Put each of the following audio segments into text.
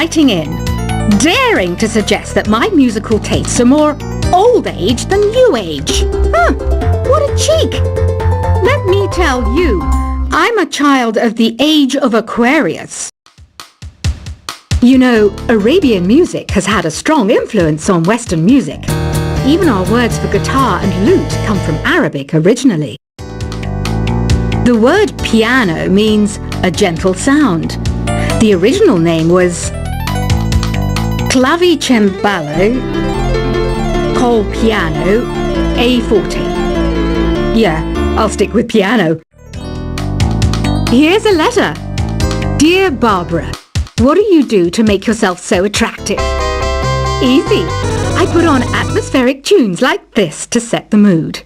writing in, daring to suggest that my musical tastes are more old age than new age. What a cheek! Let me tell you, I'm a child of the age of Aquarius. You know, Arabian music has had a strong influence on Western music. Even our words for guitar and lute come from Arabic originally. The word piano means a gentle sound. The original name was clavicembalo col piano e forte. Yeah, I'll stick with piano. Here's a letter. Dear Barbara, what do you do to make yourself so attractive? Easy. I put on atmospheric tunes like this to set the mood.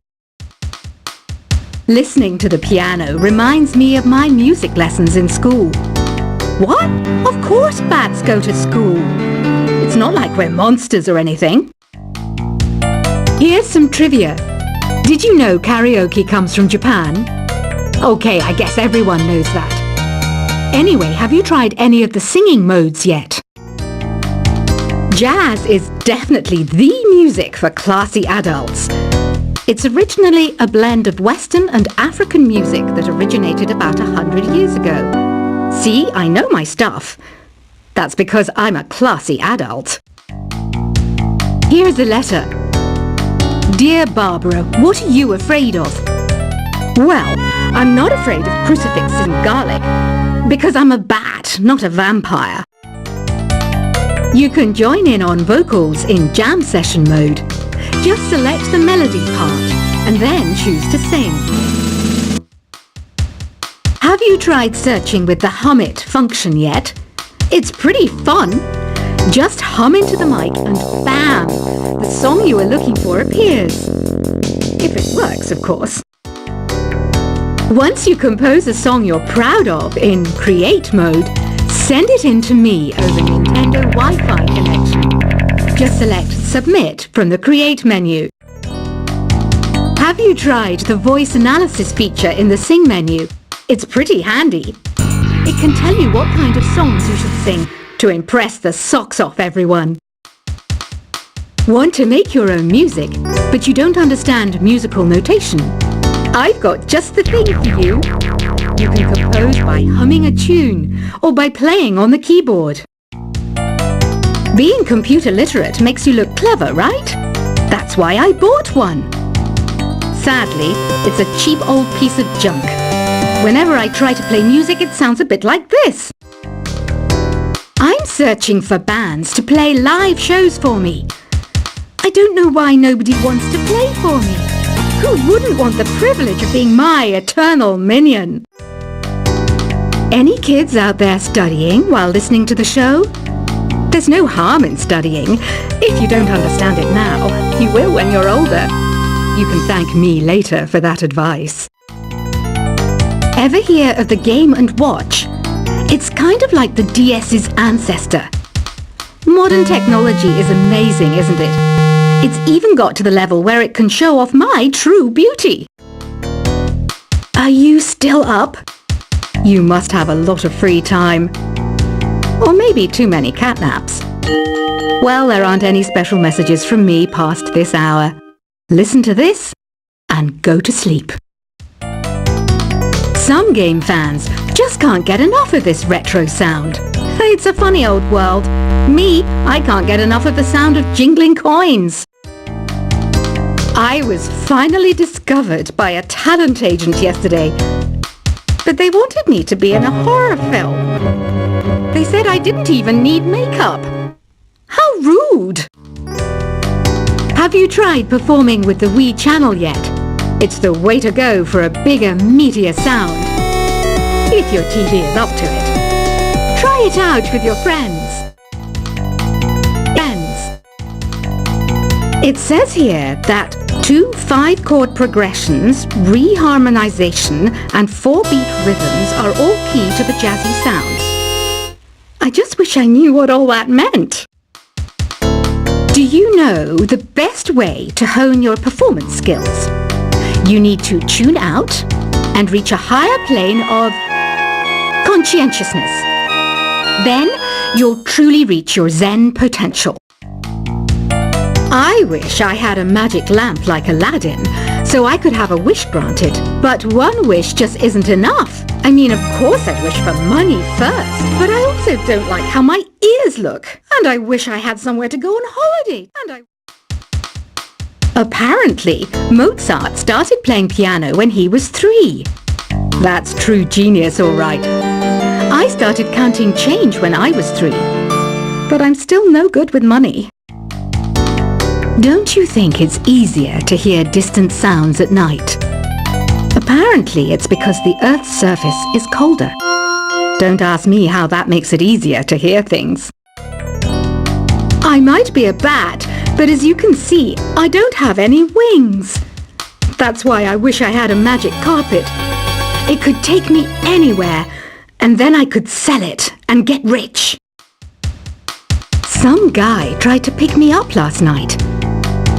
Listening to the piano reminds me of my music lessons in school. What? Of course bats go to school. It's not like we're monsters or anything. Here's some trivia. Did you know karaoke comes from Japan? Okay, I guess everyone knows that. Anyway, have you tried any of the singing modes yet? Jazz is definitely the music for classy adults. It's originally a blend of Western and African music that originated about 100 years ago. See, I know my stuff. That's because I'm a classy adult. Here's a letter. Dear Barbara, what are you afraid of? Well, I'm not afraid of crucifix and garlic, because I'm a bat, not a vampire. You can join in on vocals in jam session mode. Just select the melody part and then choose to sing. Have you tried searching with the Hum It function yet? It's pretty fun. Just hum into the mic and bam! The song you are looking for appears. If it works, of course. Once you compose a song you're proud of in Create mode, send it in to me over Nintendo Wi-Fi connection. Just select Submit from the Create menu. Have you tried the voice analysis feature in the Sing menu? It's pretty handy. It can tell you what kind of songs you should sing to impress the socks off everyone. Want to make your own music, but you don't understand musical notation? I've got just the thing for you. You can compose by humming a tune or by playing on the keyboard. Being computer literate makes you look clever, right? That's why I bought one. Sadly, it's a cheap old piece of junk. Whenever I try to play music, it sounds a bit like this. I'm searching for bands to play live shows for me. I don't know why nobody wants to play for me. Who wouldn't want the privilege of being my eternal minion? Any kids out there studying while listening to the show? There's no harm in studying. If you don't understand it now, you will when you're older. You can thank me later for that advice. Ever hear of the Game & Watch? It's kind of like the DS's ancestor. Modern technology is amazing, isn't it? It's even got to the level where it can show off my true beauty. Are you still up? You must have a lot of free time. Or maybe too many catnaps. Well, there aren't any special messages from me past this hour. Listen to this and go to sleep. Some game fans just can't get enough of this retro sound. It's a funny old world. Me, I can't get enough of the sound of jingling coins. I was finally discovered by a talent agent yesterday, but they wanted me to be in a horror film. They said I didn't even need makeup. How rude! Have you tried performing with the Wii channel yet? It's the way to go for a bigger, meatier sound. If your TV is up to it. Try it out with your friends. It says here that 2 5-chord progressions, reharmonization, and 4-beat rhythms are all key to the jazzy sound. I just wish I knew what all that meant. Do you know the best way to hone your performance skills? You need to tune out and reach a higher plane of conscientiousness. Then you'll truly reach your Zen potential. I wish I had a magic lamp like Aladdin, so I could have a wish granted. But one wish just isn't enough. I mean, of course I'd wish for money first, but I also don't like how my ears look. And I wish I had somewhere to go on holiday. Apparently, Mozart started playing piano when he was 3. That's true genius, all right. I started counting change when I was 3, but I'm still no good with money. Don't you think it's easier to hear distant sounds at night? Apparently, it's because the Earth's surface is colder. Don't ask me how that makes it easier to hear things. I might be a bat, but as you can see, I don't have any wings. That's why I wish I had a magic carpet. It could take me anywhere, and then I could sell it and get rich. Some guy tried to pick me up last night.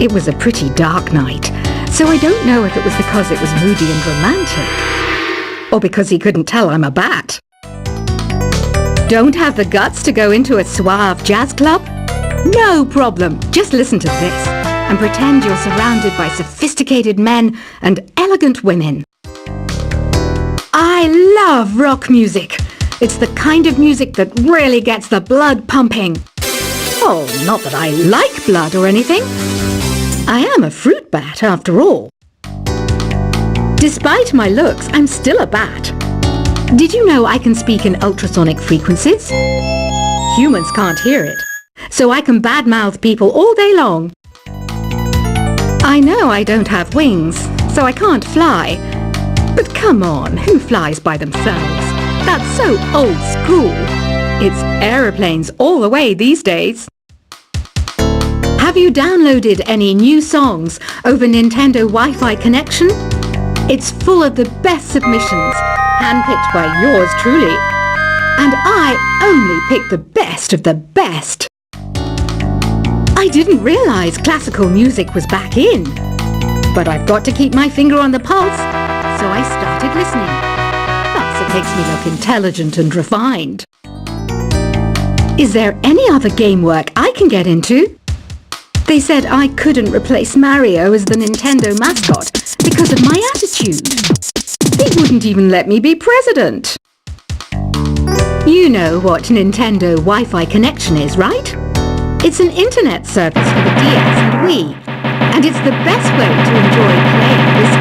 It was a pretty dark night, so I don't know if it was because it was moody and romantic, or because he couldn't tell I'm a bat. Don't have the guts to go into a suave jazz club? No problem, just listen to this and pretend you're surrounded by sophisticated men and elegant women. I love rock music. It's the kind of music that really gets the blood pumping. Oh, not that I like blood or anything. I am a fruit bat, after all. Despite my looks, I'm still a bat. Did you know I can speak in ultrasonic frequencies? Humans can't hear it, so I can badmouth people all day long. I know I don't have wings, so I can't fly. But come on, who flies by themselves? That's so old school. It's aeroplanes all the way these days. Have you downloaded any new songs over Nintendo Wi-Fi connection? It's full of the best submissions, handpicked by yours truly. And I only pick the best of the best. I didn't realize classical music was back in. But I've got to keep my finger on the pulse, so I started listening. Plus, it makes me look intelligent and refined. Is there any other game work I can get into? They said I couldn't replace Mario as the Nintendo mascot because of my attitude. They wouldn't even let me be president. You know what Nintendo Wi-Fi connection is, right? It's an internet service for the DS and Wii, and it's the best way to enjoy playing this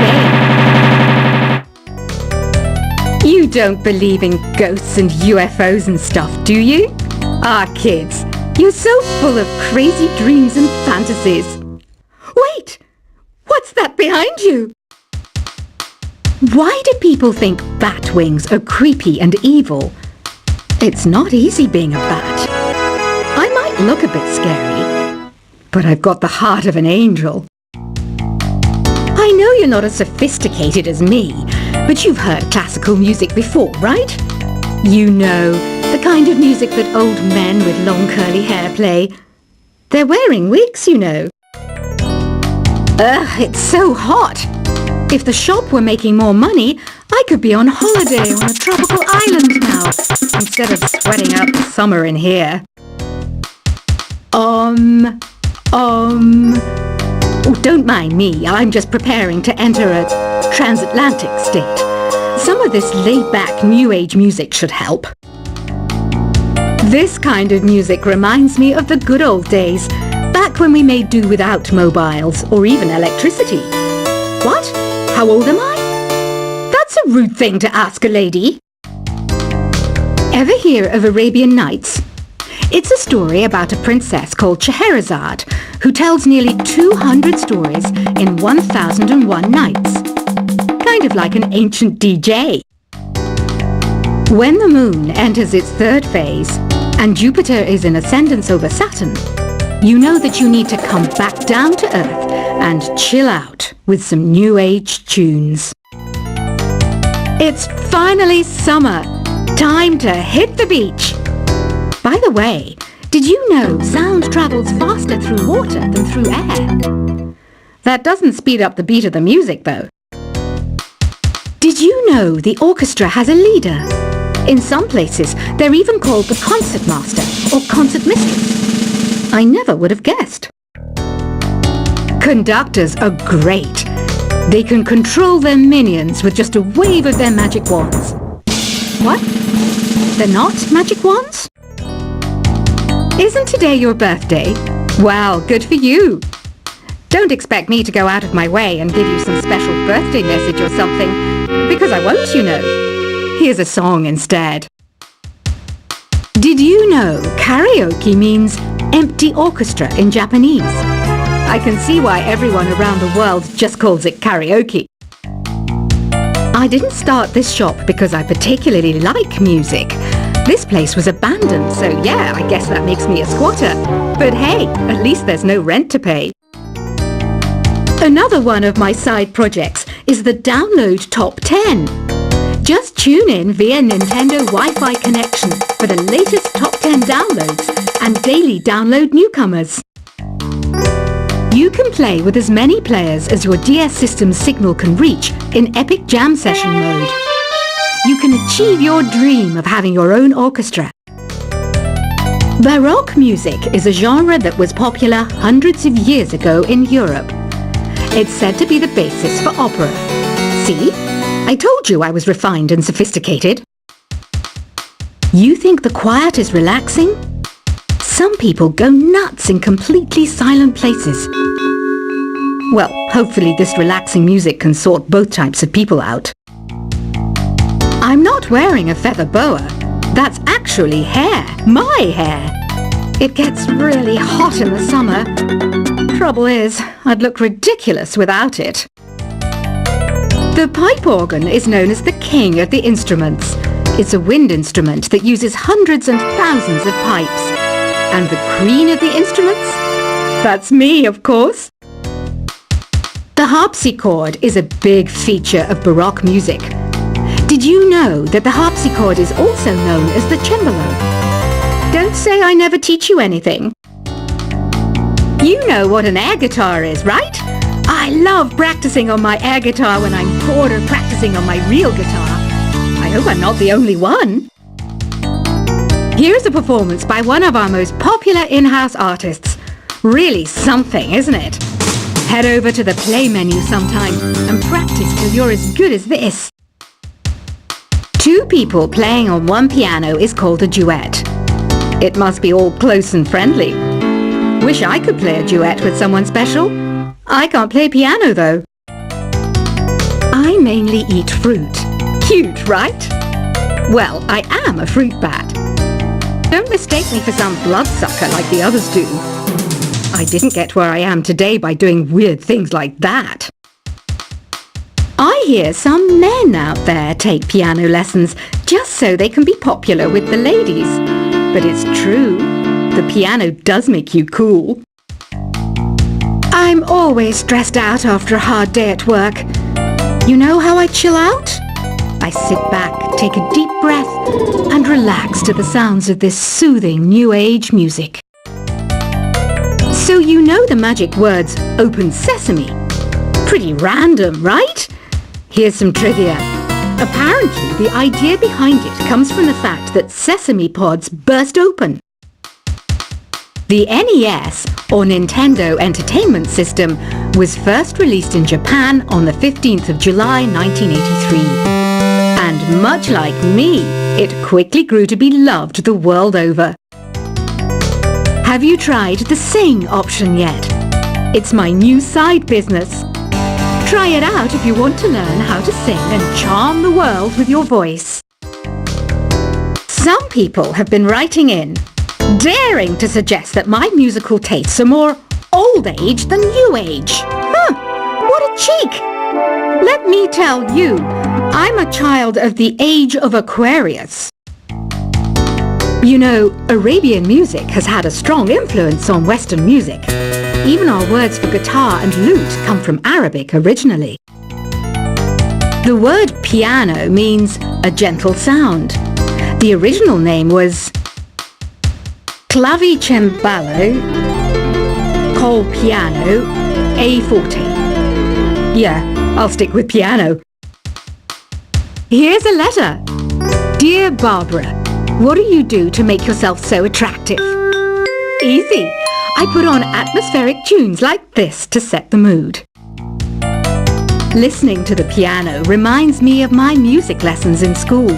game. You don't believe in ghosts and UFOs and stuff, do you? Ah, kids, you're so full of crazy dreams and fantasies. Wait! What's that behind you? Why do people think bat wings are creepy and evil? It's not easy being a bat. I might look a bit scary, but I've got the heart of an angel. I know you're not as sophisticated as me, but you've heard classical music before, right? You know, the kind of music that old men with long curly hair play. They're wearing wigs, you know. Ugh, it's so hot. If the shop were making more money, I could be on holiday on a tropical island now, instead of sweating out the summer in here. Oh, don't mind me, I'm just preparing to enter a transatlantic state. Some of this laid-back New Age music should help. This kind of music reminds me of the good old days, back when we made do without mobiles or even electricity. What? How old am I? That's a rude thing to ask a lady. Ever hear of Arabian Nights? It's a story about a princess called Scheherazade, who tells nearly 200 stories in 1001 nights. Kind of like an ancient DJ. When the moon enters its third phase, and Jupiter is in ascendance over Saturn, you know that you need to come back down to Earth and chill out with some New Age tunes. It's finally summer. Time to hit the beach. By the way, did you know sound travels faster through water than through air? That doesn't speed up the beat of the music, though. Did you know the orchestra has a leader? In some places, they're even called the concertmaster or concert mistress. I never would have guessed. Conductors are great. They can control their minions with just a wave of their magic wands. What? They're not magic wands? Isn't today your birthday? Well, good for you. Don't expect me to go out of my way and give you some special birthday message or something, because I won't, you know. Here's a song instead. Did you know karaoke means empty orchestra in Japanese? I can see why everyone around the world just calls it karaoke. I didn't start this shop because I particularly like music. This place was abandoned, so yeah, I guess that makes me a squatter. But hey, at least there's no rent to pay. Another one of my side projects is the Download Top 10. Just tune in via Nintendo Wi-Fi connection for the latest top 10 downloads and daily download newcomers. You can play with as many players as your DS system's signal can reach in Epic Jam Session mode. You can achieve your dream of having your own orchestra. Baroque music is a genre that was popular hundreds of years ago in Europe. It's said to be the basis for opera. See? I told you I was refined and sophisticated. You think the quiet is relaxing? Some people go nuts in completely silent places. Well, hopefully this relaxing music can sort both types of people out. I'm not wearing a feather boa. That's actually hair, my hair. It gets really hot in the summer. Trouble is, I'd look ridiculous without it. The pipe organ is known as the king of the instruments. It's a wind instrument that uses hundreds and thousands of pipes. And the queen of the instruments? That's me, of course. The harpsichord is a big feature of Baroque music. Did you know that the harpsichord is also known as the cembalo? Don't say I never teach you anything. You know what an air guitar is, right? I love practicing on my air guitar when I'm bored of practicing on my real guitar. I hope I'm not the only one. Here's a performance by one of our most popular in-house artists. Really something, isn't it? Head over to the play menu sometime and practice till you're as good as this. Two people playing on one piano is called a duet. It must be all close and friendly. Wish I could play a duet with someone special. I can't play piano though. I mainly eat fruit. Cute, right? Well, I am a fruit bat. Don't mistake me for some bloodsucker like the others do. I didn't get where I am today by doing weird things like that. I hear some men out there take piano lessons just so they can be popular with the ladies. But it's true, the piano does make you cool. I'm always stressed out after a hard day at work. You know how I chill out? I sit back, take a deep breath, and relax to the sounds of this soothing new age music. So you know the magic words "Open Sesame." Pretty random, right? Here's some trivia. Apparently, the idea behind it comes from the fact that sesame pods burst open. The NES, or Nintendo Entertainment System, was first released in Japan on the 15th of July 1983. And much like me, it quickly grew to be loved the world over. Have you tried the Sing option yet? It's my new side business. Try it out if you want to learn how to sing and charm the world with your voice. Some people have been writing in, daring to suggest that my musical tastes are more old age than new age. What a cheek! Let me tell you, I'm a child of the age of Aquarius. You know, Arabian music has had a strong influence on Western music. Even our words for guitar and lute come from Arabic originally. The word piano means a gentle sound. The original name was clavicembalo col piano a forte. Yeah, I'll stick with piano. Here's a letter. Dear Barbara, what do you do to make yourself so attractive? Easy. I put on atmospheric tunes like this to set the mood. Listening to the piano reminds me of my music lessons in school.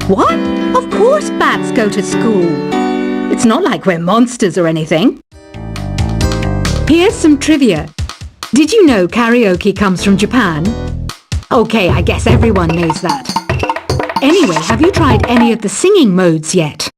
What? Of course bats go to school. It's not like we're monsters or anything. Here's some trivia. Did you know karaoke comes from Japan? Okay, I guess everyone knows that. Anyway, have you tried any of the singing modes yet?